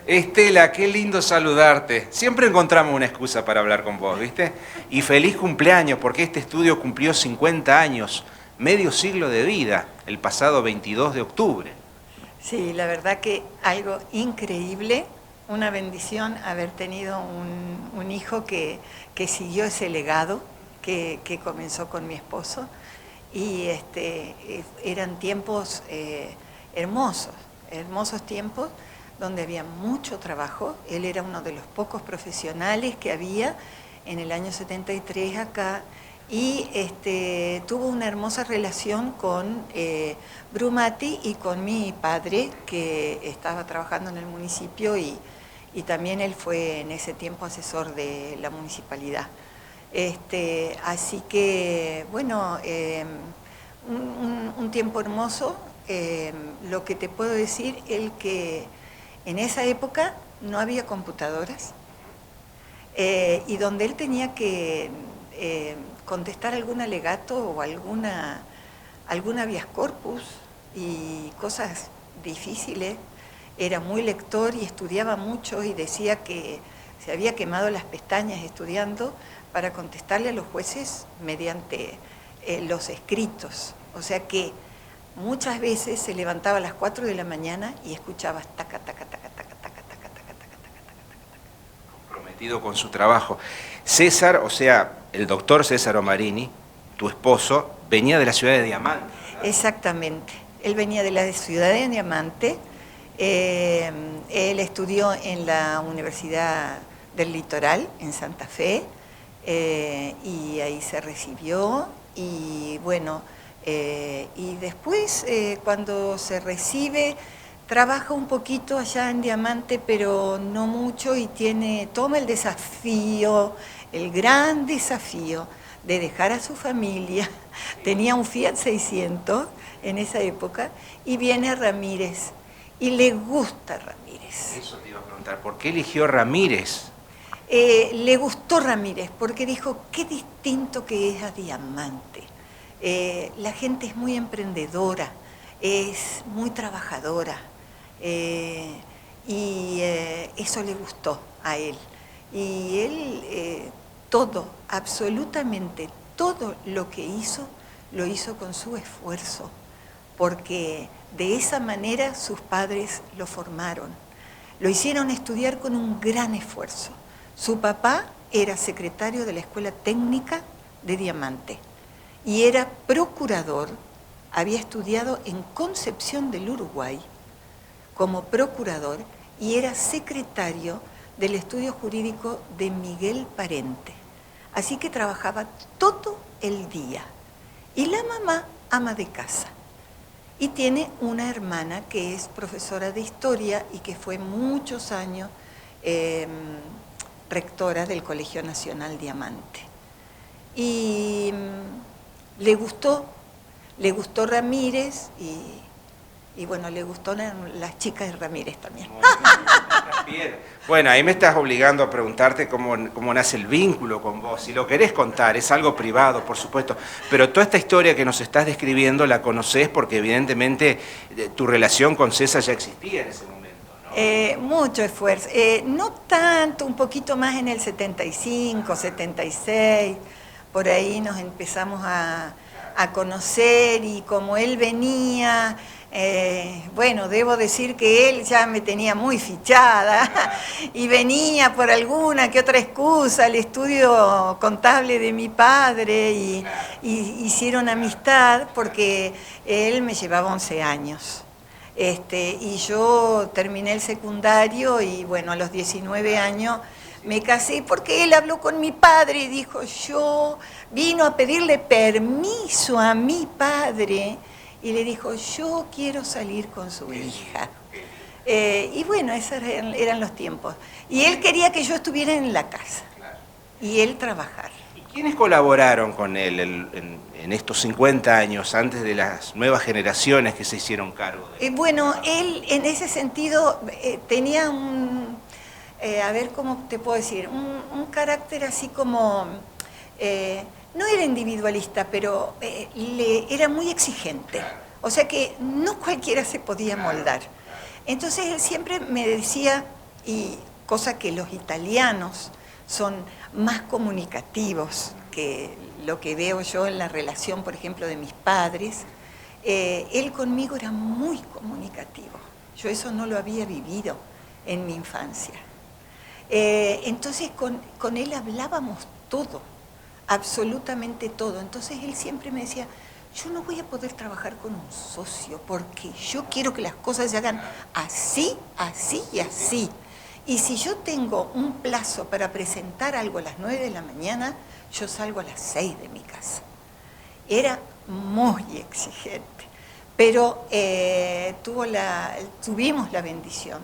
Estela, qué lindo saludarte. Siempre encontramos una excusa para hablar con vos, ¿viste? Y feliz cumpleaños, porque este estudio cumplió 50 años, medio siglo de vida, el pasado 22 de octubre. Sí, la verdad que algo increíble, una bendición haber tenido un hijo que siguió ese legado que comenzó con mi esposo. Y eran tiempos hermosos, hermosos tiempos donde había mucho trabajo. Él era uno de los pocos profesionales que había en el año 73 acá, y tuvo una hermosa relación con Brumati y con mi padre, que estaba trabajando en el municipio, y también él fue en ese tiempo asesor de la municipalidad. Así que, bueno, un tiempo hermoso. Lo que te puedo decir es que en esa época no había computadoras, y donde él tenía que contestar algún alegato o alguna habeas corpus y cosas difíciles, era muy lector y estudiaba mucho, y decía que se había quemado las pestañas estudiando para contestarle a los jueces mediante los escritos. O sea que muchas veces se levantaba a las 4 de la mañana y escuchaba taca, taca, taca, taca, taca, taca, taca, taca, taca, taca. Comprometido con su trabajo. César, o sea, el doctor César Omarini, tu esposo, venía de la ciudad de Diamante, ¿verdad? Exactamente. Él venía de la ciudad de Diamante. Él estudió en la Universidad del Litoral, en Santa Fe, y ahí se recibió. Y bueno, y después cuando se recibe, trabaja un poquito allá en Diamante, pero no mucho, y toma el desafío, el gran desafío de dejar a su familia. Tenía un Fiat 600 en esa época, y viene a Ramírez, y le gusta Ramírez. Eso te iba a preguntar, ¿por qué eligió Ramírez? Le gustó Ramírez porque dijo, qué distinto que es a Diamante. La gente es muy emprendedora, es muy trabajadora, y eso le gustó a él. Y él todo, absolutamente todo lo que hizo, lo hizo con su esfuerzo, porque de esa manera sus padres lo formaron, lo hicieron estudiar con un gran esfuerzo. Su papá era secretario de la Escuela Técnica de Diamante y era procurador, había estudiado en Concepción del Uruguay como procurador, y era secretario del estudio jurídico de Miguel Parente. Así que trabajaba todo el día. Y la mamá, ama de casa. Y tiene una hermana que es profesora de historia y que fue muchos años rectora del Colegio Nacional Diamante. Y le gustó Ramírez, y bueno, le gustó las chicas de Ramírez también. Bien. Bueno, ahí me estás obligando a preguntarte cómo nace el vínculo con vos. Si lo querés contar, es algo privado, por supuesto, pero toda esta historia que nos estás describiendo la conocés porque evidentemente tu relación con César ya existía en ese momento, ¿no? Mucho esfuerzo, no tanto, un poquito más en el 75, 76, por ahí nos empezamos a conocer, y como él venía, bueno, debo decir que él ya me tenía muy fichada y venía por alguna que otra excusa al estudio contable de mi padre, y hicieron amistad porque él me llevaba 11 años. Y yo terminé el secundario, y bueno, a los 19 años me casé porque él habló con mi padre y dijo, vino a pedirle permiso a mi padre, y le dijo, yo quiero salir con su hija. Y bueno, esos eran los tiempos. Y él quería que yo estuviera en la casa y él trabajar. ¿Y quiénes colaboraron con él en estos 50 años, antes de las nuevas generaciones que se hicieron cargo de él? Bueno, él en ese sentido tenía a ver cómo te puedo decir, un carácter así como, no era individualista, pero era muy exigente. O sea que no cualquiera se podía moldar. Entonces él siempre me decía, y cosa que los italianos son más comunicativos que lo que veo yo en la relación, por ejemplo, de mis padres. Él conmigo era muy comunicativo. Yo eso no lo había vivido en mi infancia. Entonces con él hablábamos todo, absolutamente todo. Entonces él siempre me decía, yo no voy a poder trabajar con un socio porque yo quiero que las cosas se hagan así, así y así. Y si yo tengo un plazo para presentar algo a las 9 de la mañana, yo salgo a las 6 de mi casa. Era muy exigente, pero tuvimos la bendición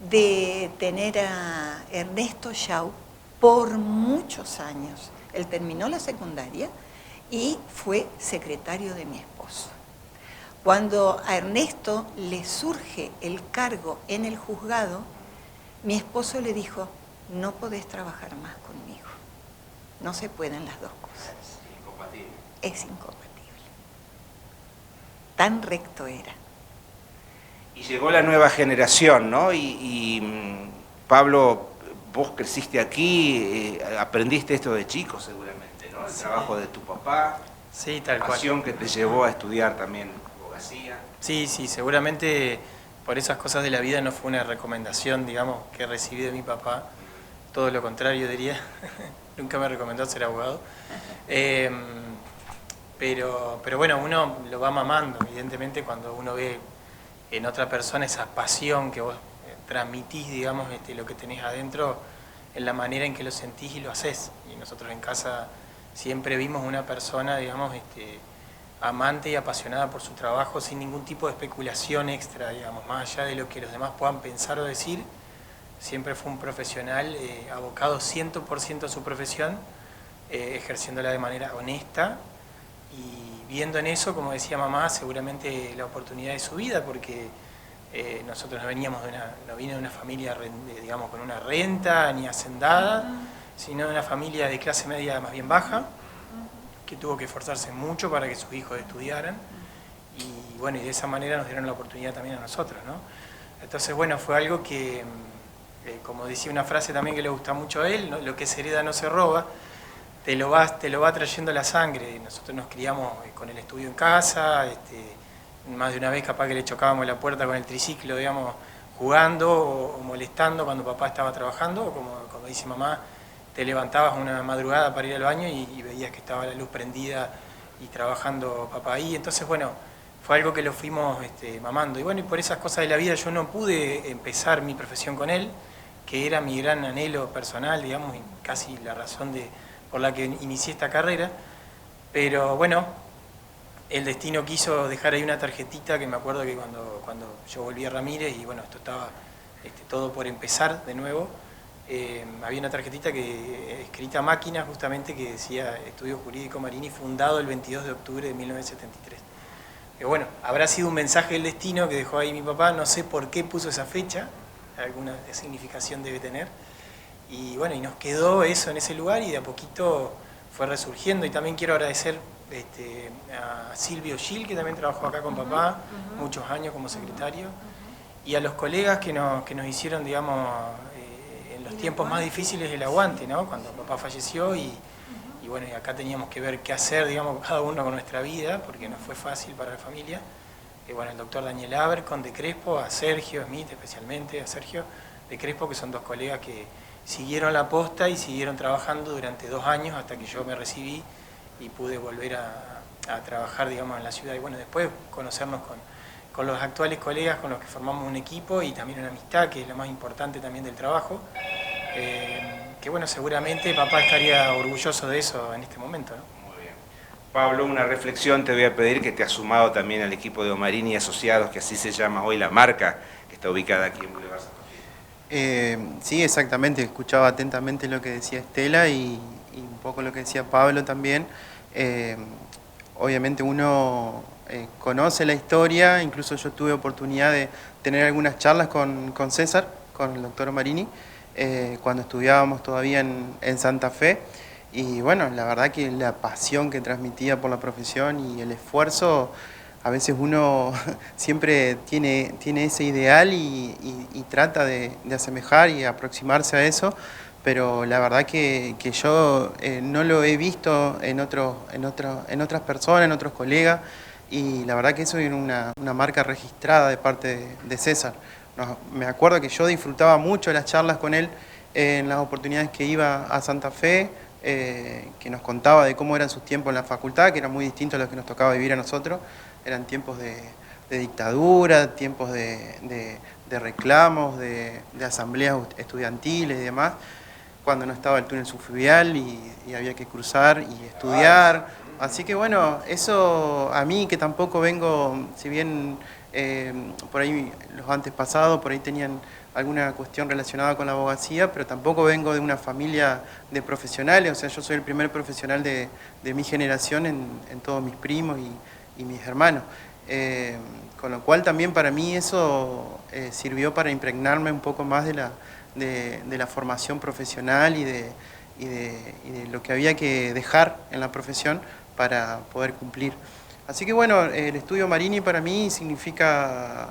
de tener a Ernesto Shaw por muchos años. Él terminó la secundaria y fue secretario de mi esposo. Cuando a Ernesto le surge el cargo en el juzgado, mi esposo le dijo, no podés trabajar más conmigo. No se pueden las dos cosas. Es incompatible. Es incompatible. Tan recto era. Y llegó la nueva generación, ¿no? Pablo, vos creciste aquí, aprendiste esto de chico seguramente, ¿no? El trabajo de tu papá, sí, tal cual. Pasión que te llevó a estudiar también abogacía. Sí, seguramente por esas cosas de la vida no fue una recomendación, digamos, que recibí de mi papá. Todo lo contrario, diría. Nunca me recomendó ser abogado. Pero bueno, uno lo va mamando, evidentemente, cuando uno ve en otra persona esa pasión que vos transmitís, digamos, lo que tenés adentro, en la manera en que lo sentís y lo haces. Y nosotros en casa siempre vimos una persona, digamos, amante y apasionada por su trabajo, sin ningún tipo de especulación extra, digamos, más allá de lo que los demás puedan pensar o decir. Siempre fue un profesional abocado 100% a su profesión, ejerciéndola de manera honesta y viendo en eso, como decía mamá, seguramente la oportunidad de su vida, porque nosotros no vino de una familia, digamos, con una renta ni hacendada, sino de una familia de clase media más bien baja, que tuvo que esforzarse mucho para que sus hijos estudiaran, y bueno, y de esa manera nos dieron la oportunidad también a nosotros, ¿no? Entonces, bueno, fue algo que, como decía una frase también que le gusta mucho a él, ¿no? Lo que se hereda no se roba, te lo va trayendo la sangre. Nosotros nos criamos con el estudio en casa, más de una vez capaz que le chocábamos la puerta con el triciclo, digamos, jugando o molestando cuando papá estaba trabajando, o como dice mamá, te levantabas una madrugada para ir al baño y veías que estaba la luz prendida y trabajando papá ahí. Entonces, bueno, fue algo que lo fuimos mamando. Y bueno, y por esas cosas de la vida yo no pude empezar mi profesión con él, que era mi gran anhelo personal, digamos, y casi la razón por la que inicié esta carrera. Pero bueno, el destino quiso dejar ahí una tarjetita que me acuerdo que cuando yo volví a Ramírez y bueno, esto estaba todo por empezar de nuevo, había una tarjetita escrita a máquina justamente que decía Estudio Jurídico Marini, fundado el 22 de octubre de 1973. Que bueno, habrá sido un mensaje del destino que dejó ahí mi papá, no sé por qué puso esa fecha, alguna significación debe tener, y bueno, y nos quedó eso en ese lugar y de a poquito fue resurgiendo. Y también quiero agradecer a Silvio Gil, que también trabajó acá con papá muchos años como secretario, y a los colegas que nos hicieron, digamos, en los tiempos más difíciles el aguante, ¿no? Cuando papá falleció y bueno, y acá teníamos que ver qué hacer, digamos, cada uno con nuestra vida, porque no fue fácil para la familia. Bueno, el doctor Daniel Abercon de Crespo, a Sergio Smith especialmente, a Sergio de Crespo, que son dos colegas que siguieron la posta y siguieron trabajando durante 2 años hasta que yo me recibí y pude volver a trabajar, digamos, en la ciudad. Y bueno, después conocernos con los actuales colegas con los que formamos un equipo y también una amistad, que es lo más importante también del trabajo. Que bueno, seguramente papá estaría orgulloso de eso en este momento, ¿no? Muy bien. Pablo, una reflexión te voy a pedir, que te has sumado también al equipo de Omarini y Asociados, que así se llama hoy la marca, que está ubicada aquí en Boulevard Santo Fiel. Sí, exactamente, escuchaba atentamente lo que decía Estela y un poco lo que decía Pablo también. Obviamente uno conoce la historia, incluso yo tuve oportunidad de tener algunas charlas con César, con el doctor Omarini, cuando estudiábamos todavía en Santa Fe, y bueno, la verdad que la pasión que transmitía por la profesión y el esfuerzo a veces uno siempre tiene ese ideal y trata de asemejar y aproximarse a eso, pero la verdad que yo no lo he visto en otras personas, en otros colegas, y la verdad que eso es una marca registrada de parte de César. Me acuerdo que yo disfrutaba mucho las charlas con él en las oportunidades que iba a Santa Fe, que nos contaba de cómo eran sus tiempos en la facultad, que eran muy distintos a los que nos tocaba vivir a nosotros. Eran tiempos de dictadura, tiempos de reclamos, de asambleas estudiantiles y demás, cuando no estaba el túnel subfluvial y había que cruzar y estudiar. Así que bueno, eso a mí que tampoco vengo, si bien por ahí los antepasados por ahí tenían alguna cuestión relacionada con la abogacía, pero tampoco vengo de una familia de profesionales, o sea, yo soy el primer profesional de mi generación en todos mis primos y mis hermanos. Con lo cual también para mí eso sirvió para impregnarme un poco más de la formación profesional y de lo que había que dejar en la profesión para poder cumplir. Así que bueno, el estudio Marini para mí significa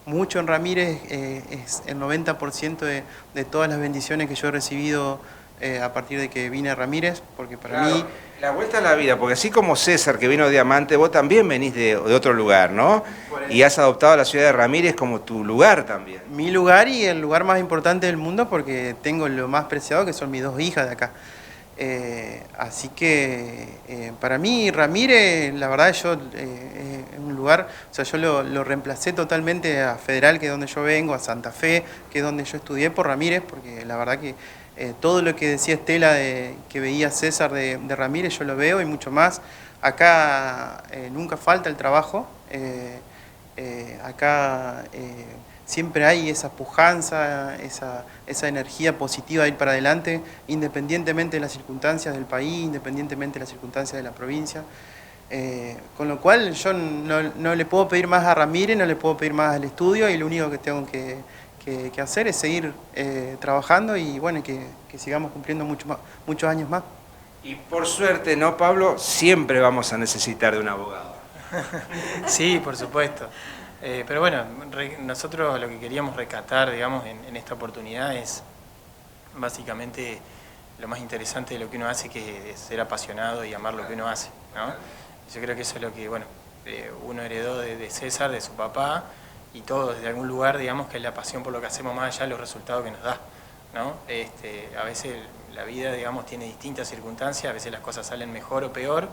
mucho en Ramírez, es el 90% de todas las bendiciones que yo he recibido a partir de que vine a Ramírez, porque para mí... La vuelta a la vida, porque así como César, que vino de Diamante, vos también venís de otro lugar, ¿no? Y has adoptado a la ciudad de Ramírez como tu lugar también. Mi lugar y el lugar más importante del mundo, porque tengo lo más preciado, que son mis 2 hijas de acá. Así que para mí Ramírez, la verdad, yo es un lugar, o sea, yo lo reemplacé totalmente a Federal, que es donde yo vengo, a Santa Fe, que es donde yo estudié, por Ramírez, porque la verdad que todo lo que decía Estela que veía César de Ramírez, yo lo veo y mucho más. Acá nunca falta el trabajo, acá siempre hay esa pujanza, esa energía positiva de ir para adelante, independientemente de las circunstancias del país, independientemente de las circunstancias de la provincia. Con lo cual yo no le puedo pedir más a Ramírez, no le puedo pedir más al estudio, y lo único que tengo que hacer es seguir trabajando y bueno, que sigamos cumpliendo muchos años más. Y por suerte, ¿no, Pablo? Siempre vamos a necesitar de un abogado. Sí, por supuesto. Pero bueno, nosotros lo que queríamos rescatar, digamos, en esta oportunidad es básicamente lo más interesante de lo que uno hace, que es ser apasionado y amar lo que uno hace, ¿no? Yo creo que eso es lo que, bueno, uno heredó de César, de su papá, y todo desde algún lugar, digamos, que es la pasión por lo que hacemos más allá de los resultados que nos da, ¿no? A veces la vida, digamos, tiene distintas circunstancias, a veces las cosas salen mejor o peor,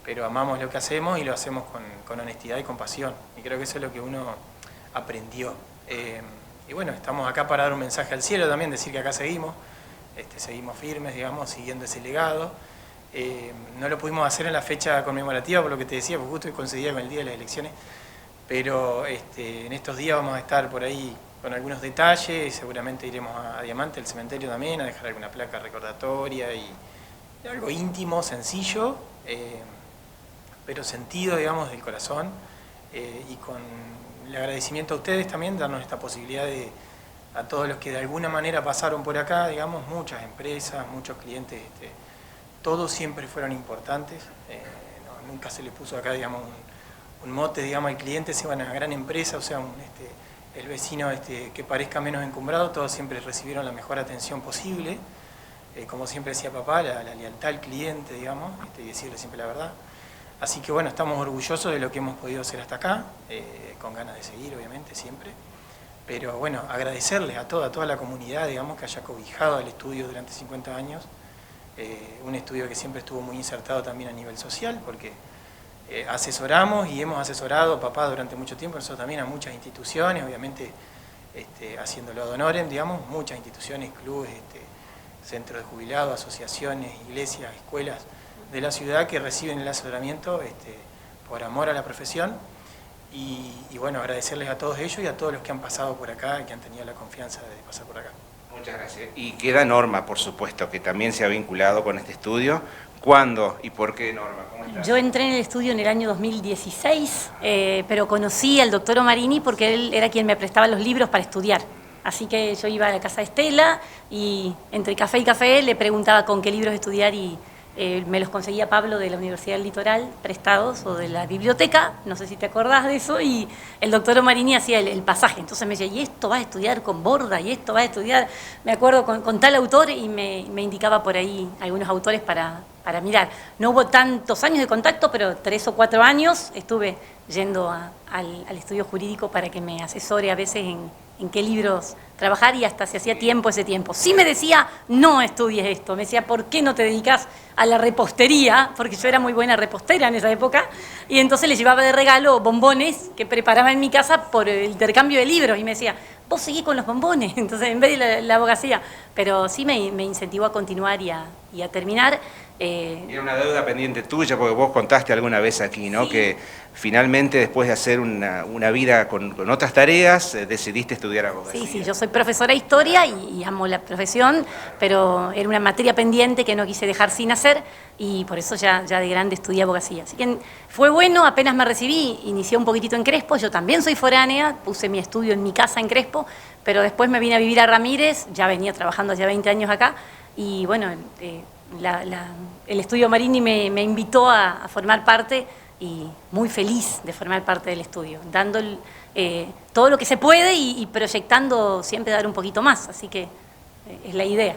pero amamos lo que hacemos y lo hacemos con honestidad y con pasión. Y creo que eso es lo que uno aprendió. Y bueno, estamos acá para dar un mensaje al cielo también, decir que acá seguimos firmes, digamos, siguiendo ese legado. No lo pudimos hacer en la fecha conmemorativa, por lo que te decía, porque justo coincidía con el día de las elecciones, pero en estos días vamos a estar por ahí con algunos detalles, seguramente iremos a Diamante, el cementerio también, a dejar alguna placa recordatoria y algo íntimo, sencillo, pero sentido, digamos, del corazón, y con el agradecimiento a ustedes también, darnos esta posibilidad a todos los que de alguna manera pasaron por acá, digamos, muchas empresas, muchos clientes, todos siempre fueron importantes, nunca se les puso acá, digamos, un mote, digamos, al cliente, sea una gran empresa, o sea, el vecino que parezca menos encumbrado, todos siempre recibieron la mejor atención posible, como siempre decía papá, la lealtad al cliente, digamos, y decirle siempre la verdad. Así que bueno, estamos orgullosos de lo que hemos podido hacer hasta acá, con ganas de seguir, obviamente, siempre. Pero bueno, agradecerles a toda la comunidad, digamos, que haya cobijado el estudio durante 50 años, un estudio que siempre estuvo muy insertado también a nivel social, porque asesoramos y hemos asesorado, papá, durante mucho tiempo, nosotros también, a muchas instituciones, obviamente haciéndolo ad honorem, digamos, muchas instituciones, clubes, centros de jubilados, asociaciones, iglesias, escuelas de la ciudad que reciben el asesoramiento por amor a la profesión. Y bueno, agradecerles a todos ellos y a todos los que han pasado por acá y que han tenido la confianza de pasar por acá. Muchas gracias. Y queda Norma, por supuesto, que también se ha vinculado con este estudio. ¿Cuándo y por qué, Norma? ¿Cómo estás? Yo entré en el estudio en el año 2016, pero conocí al doctor Marini porque él era quien me prestaba los libros para estudiar. Así que yo iba a la casa de Estela y entre café y café le preguntaba con qué libros estudiar y me los conseguía Pablo de la Universidad del Litoral, prestados, o de la biblioteca, no sé si te acordás de eso, y el doctor Marini hacía el pasaje. Entonces me decía, y esto vas a estudiar con Borda, y esto vas a estudiar, me acuerdo, con tal autor, y me indicaba por ahí algunos autores para mirar. No hubo tantos años de contacto, pero 3 o 4 años estuve yendo al estudio jurídico para que me asesore a veces en qué libros trabajar, y hasta se hacía tiempo ese tiempo. Sí me decía, no estudies esto, me decía, ¿por qué no te dedicas a la repostería? Porque yo era muy buena repostera en esa época, y entonces le llevaba de regalo bombones que preparaba en mi casa por el intercambio de libros, y me decía, vos seguís con los bombones, entonces en vez de la abogacía. Pero sí me incentivó a continuar y a terminar. Era una deuda pendiente tuya, porque vos contaste alguna vez aquí, ¿no? Sí. Que finalmente, después de hacer una vida con otras tareas, decidiste estudiar abogacía. Sí, yo soy profesora de historia y amo la profesión, pero era una materia pendiente que no quise dejar sin hacer, y por eso ya de grande estudié abogacía. Así que fue bueno, apenas me recibí, inicié un poquitito en Crespo, yo también soy foránea, puse mi estudio en mi casa en Crespo, pero después me vine a vivir a Ramírez, ya venía trabajando ya 20 años acá, y bueno, el estudio Marini me invitó a formar parte, y muy feliz de formar parte del estudio, dando todo lo que se puede y proyectando siempre dar un poquito más, así que es la idea.